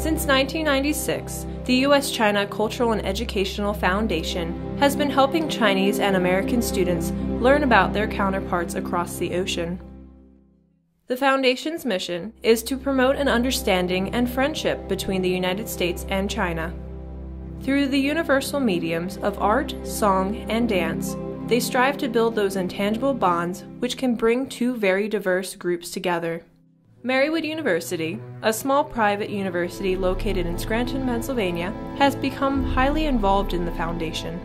Since 1996, the U.S.-China Cultural and Educational Foundation has been helping Chinese and American students learn about their counterparts across the ocean. The Foundation's mission is to promote an understanding and friendship between the United States and China. Through the universal mediums of art, song, and dance, they strive to build those intangible bonds which can bring two very diverse groups together. Marywood University, a small private university located in Scranton, Pennsylvania, has become highly involved in the Foundation.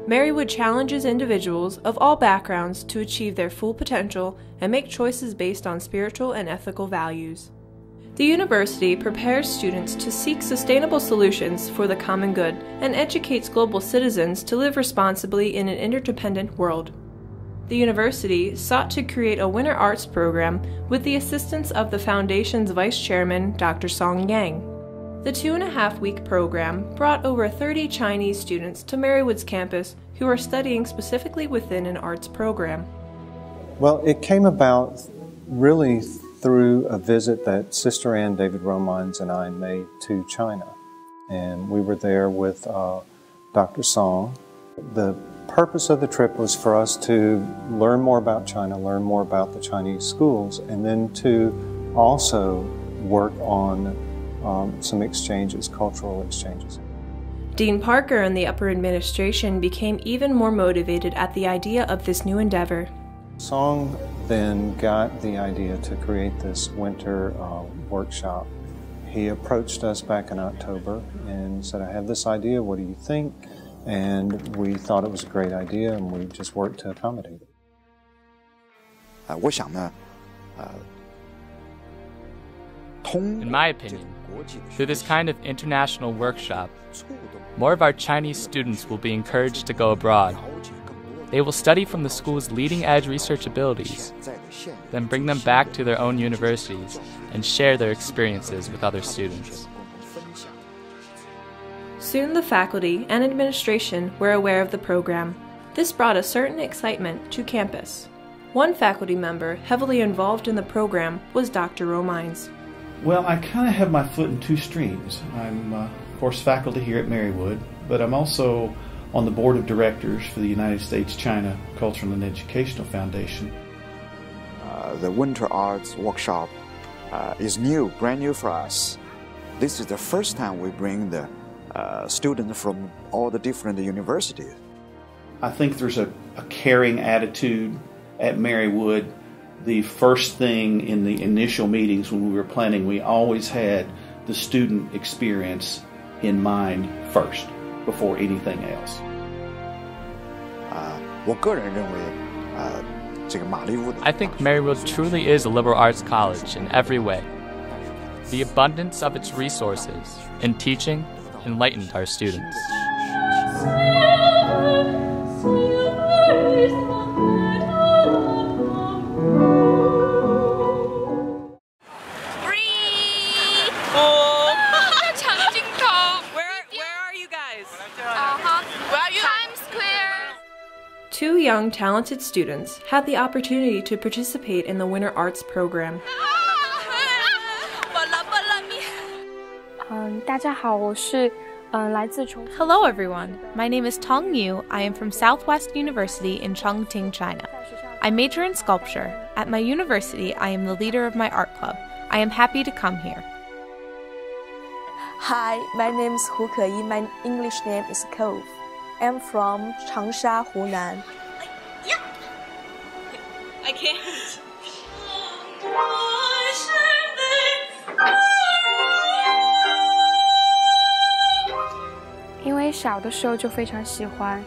Marywood challenges individuals of all backgrounds to achieve their full potential and make choices based on spiritual and ethical values. The university prepares students to seek sustainable solutions for the common good and educates global citizens to live responsibly in an interdependent world. The university sought to create a winter arts program with the assistance of the Foundation's Vice Chairman, Dr. Song Yang. The 2.5-week program brought over 30 Chinese students to Marywood's campus who are studying specifically within an arts program. Well, it came about really through a visit that Sister Ann David Romines and I made to China. And we were there with Dr. Song. The purpose of the trip was for us to learn more about China, learn more about the Chinese schools, and then to also work on some exchanges, cultural exchanges. Dean Parker and the upper administration became even more motivated at the idea of this new endeavor. Song then got the idea to create this winter workshop. He approached us back in October and said, I have this idea, what do you think? And we thought it was a great idea, and we just worked to accommodate it. 我想呢, In my opinion, through this kind of international workshop, more of our Chinese students will be encouraged to go abroad. They will study from the school's leading-edge research abilities, then bring them back to their own universities and share their experiences with other students. Soon the faculty and administration were aware of the program. This brought a certain excitement to campus. One faculty member heavily involved in the program was Dr. Romines. Well, I kind of have my foot in two streams. I'm, of course, faculty here at Marywood, but I'm also on the board of directors for the United States-China Cultural and Educational Foundation. The winter arts workshop is new, brand new for us. This is the first time we bring the students from all the different universities. I think there's a caring attitude at Marywood. The first thing in the initial meetings when we were planning, we always had the student experience in mind first, before anything else. 我个人认为, I think Marywood truly is a liberal arts college in every way. The abundance of its resources in teaching enlightened our students. Two young, talented students had the opportunity to participate in the Winter Arts program. Hello everyone, my name is Tong Yu. I am from Southwest University in Chongqing, China. I major in sculpture. At my university, I am the leader of my art club. I am happy to come here. Hi, my name is Hu Keyi. My English name is Cove. I'm from Changsha, Hunan. I can't. 因为小的时候就非常喜欢。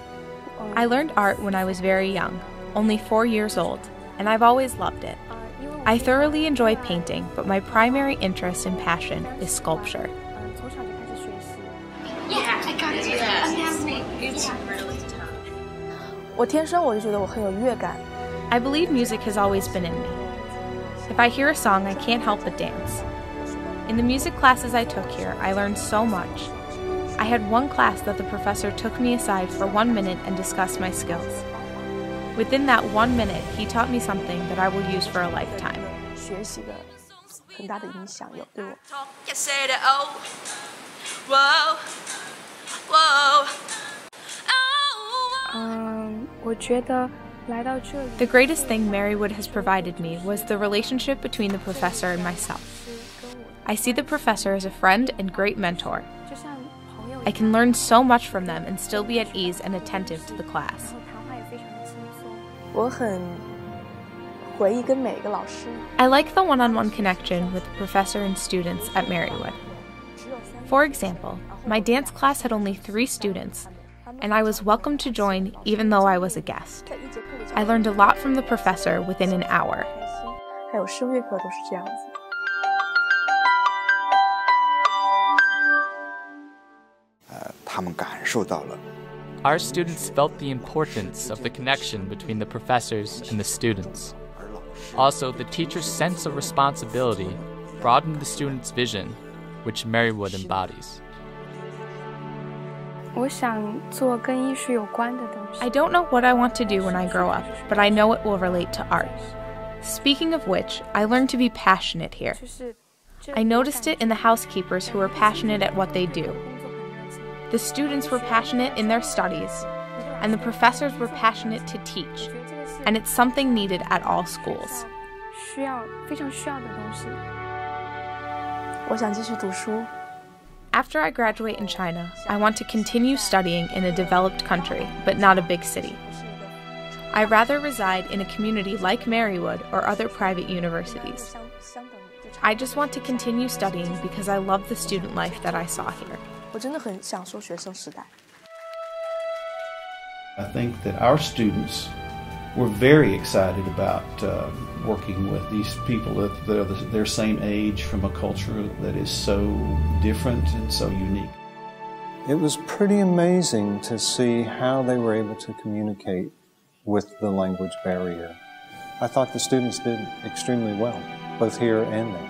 I learned art when I was very young, only 4 years old, and I've always loved it. I thoroughly enjoy painting, but my primary interest and passion is sculpture. Yeah, I gotta do that. It's really tough. 我天生我就觉得我很有乐感。 I believe music has always been in me. If I hear a song, I can't help but dance. In the music classes I took here, I learned so much. I had one class that the professor took me aside for 1 minute and discussed my skills. Within that 1 minute, he taught me something that I will use for a lifetime. 很大的影响，有对我。我觉得来到这里 The greatest thing Marywood has provided me was the relationship between the professor and myself. I see the professor as a friend and great mentor. I can learn so much from them and still be at ease and attentive to the class. 我很回忆跟每一个老师。 I like the one-on-one connection with the professor and students at Marywood. For example, my dance class had only 3 students, and I was welcome to join even though I was a guest. I learned a lot from the professor within an hour. 还有声乐课都是这样子。 他们感受到了。 Our students felt the importance of the connection between the professors and the students. Also, the teacher's sense of responsibility broadened the students' vision, which Marywood embodies. 我想做跟艺术有关的东西。I don't know what I want to do when I grow up, but I know it will relate to art. Speaking of which, I learned to be passionate here. I noticed it in the housekeepers who were passionate at what they do. The students were passionate in their studies, and the professors were passionate to teach, and it's something needed at all schools. 非常需要的东西。我想继续读书。 After I graduate in China, I want to continue studying in a developed country, but not a big city. I rather reside in a community like Marywood or other private universities. I just want to continue studying because I love the student life that I saw here. 我真的很享受学生时代。 I think that our students were very excited about working with these people that are their same age from a culture that is so different and so unique. It was pretty amazing to see how they were able to communicate with the language barrier. I thought the students did extremely well, both here and there.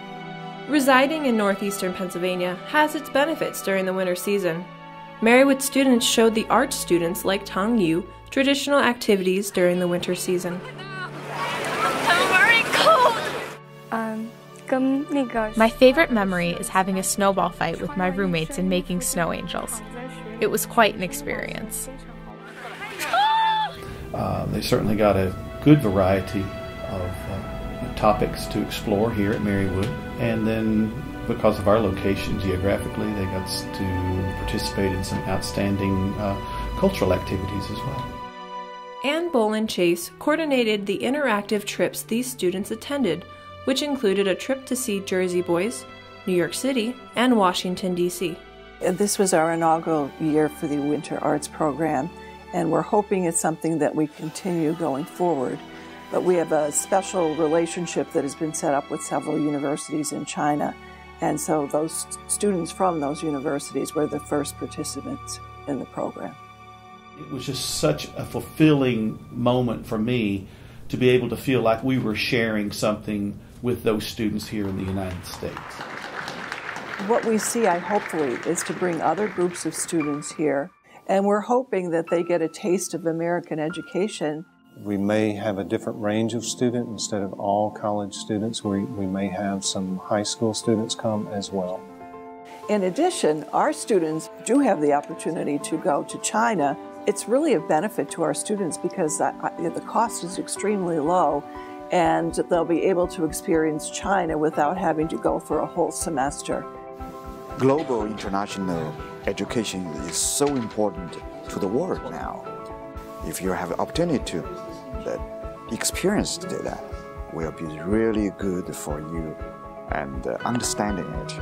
Residing in northeastern Pennsylvania has its benefits during the winter season. Marywood students showed the art students like Tang Yu traditional activities during the winter season. I'm very cold! My favorite memory is having a snowball fight with my roommates and making snow angels. It was quite an experience. They certainly got a good variety of topics to explore here at Marywood, and then because of our location geographically, they got to participate in some outstanding cultural activities as well. Ann Bolin Chase coordinated the interactive trips these students attended, which included a trip to see Jersey Boys, New York City, and Washington, D.C. This was our inaugural year for the Winter Arts program, and we're hoping it's something that we continue going forward. But we have a special relationship that has been set up with several universities in China, and so those students from those universities were the first participants in the program. It was just such a fulfilling moment for me to be able to feel like we were sharing something with those students here in the United States. What we see, hopefully, is to bring other groups of students here, and we're hoping that they get a taste of American education. We may have a different range of students. Instead of all college students, we may have some high school students come as well. In addition, our students do have the opportunity to go to China. It's really a benefit to our students because the cost is extremely low, and they'll be able to experience China without having to go for a whole semester. Global international education is so important to the world now. If you have an opportunity to experience that, will be really good for you and understanding it.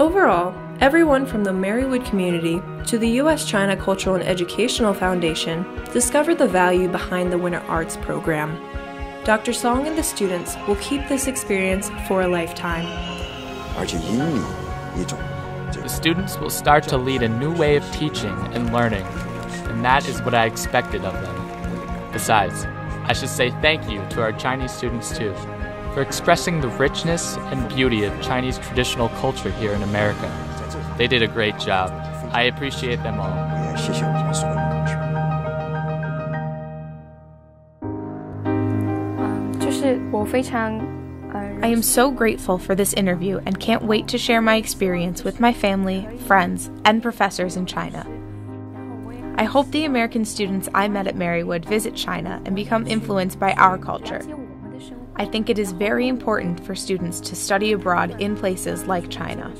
Overall, everyone from the Marywood community to the U.S.-China Cultural and Educational Foundation discovered the value behind the Winter Arts program. Dr. Song and the students will keep this experience for a lifetime. The students will start to lead a new way of teaching and learning, and that is what I expected of them. Besides, I should say thank you to our Chinese students too, for expressing the richness and beauty of Chinese traditional culture here in America. They did a great job. I appreciate them all. 就是我非常 I am so grateful for this interview and can't wait to share my experience with my family, friends, and professors in China. I hope the American students I met at Marywood visit China and become influenced by our culture. I think it is very important for students to study abroad in places like China.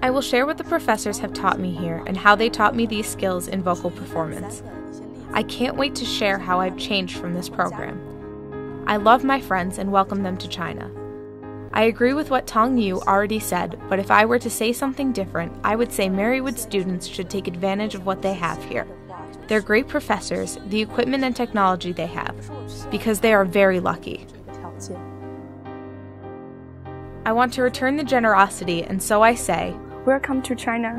I will share what the professors have taught me here and how they taught me these skills in vocal performance. I can't wait to share how I've changed from this program. I love my friends and welcome them to China. I agree with what Tong Yu already said, but if I were to say something different, I would say Marywood students should take advantage of what they have here. They're great professors, the equipment and technology they have, because they are very lucky. I want to return the generosity, and so I say, welcome to China.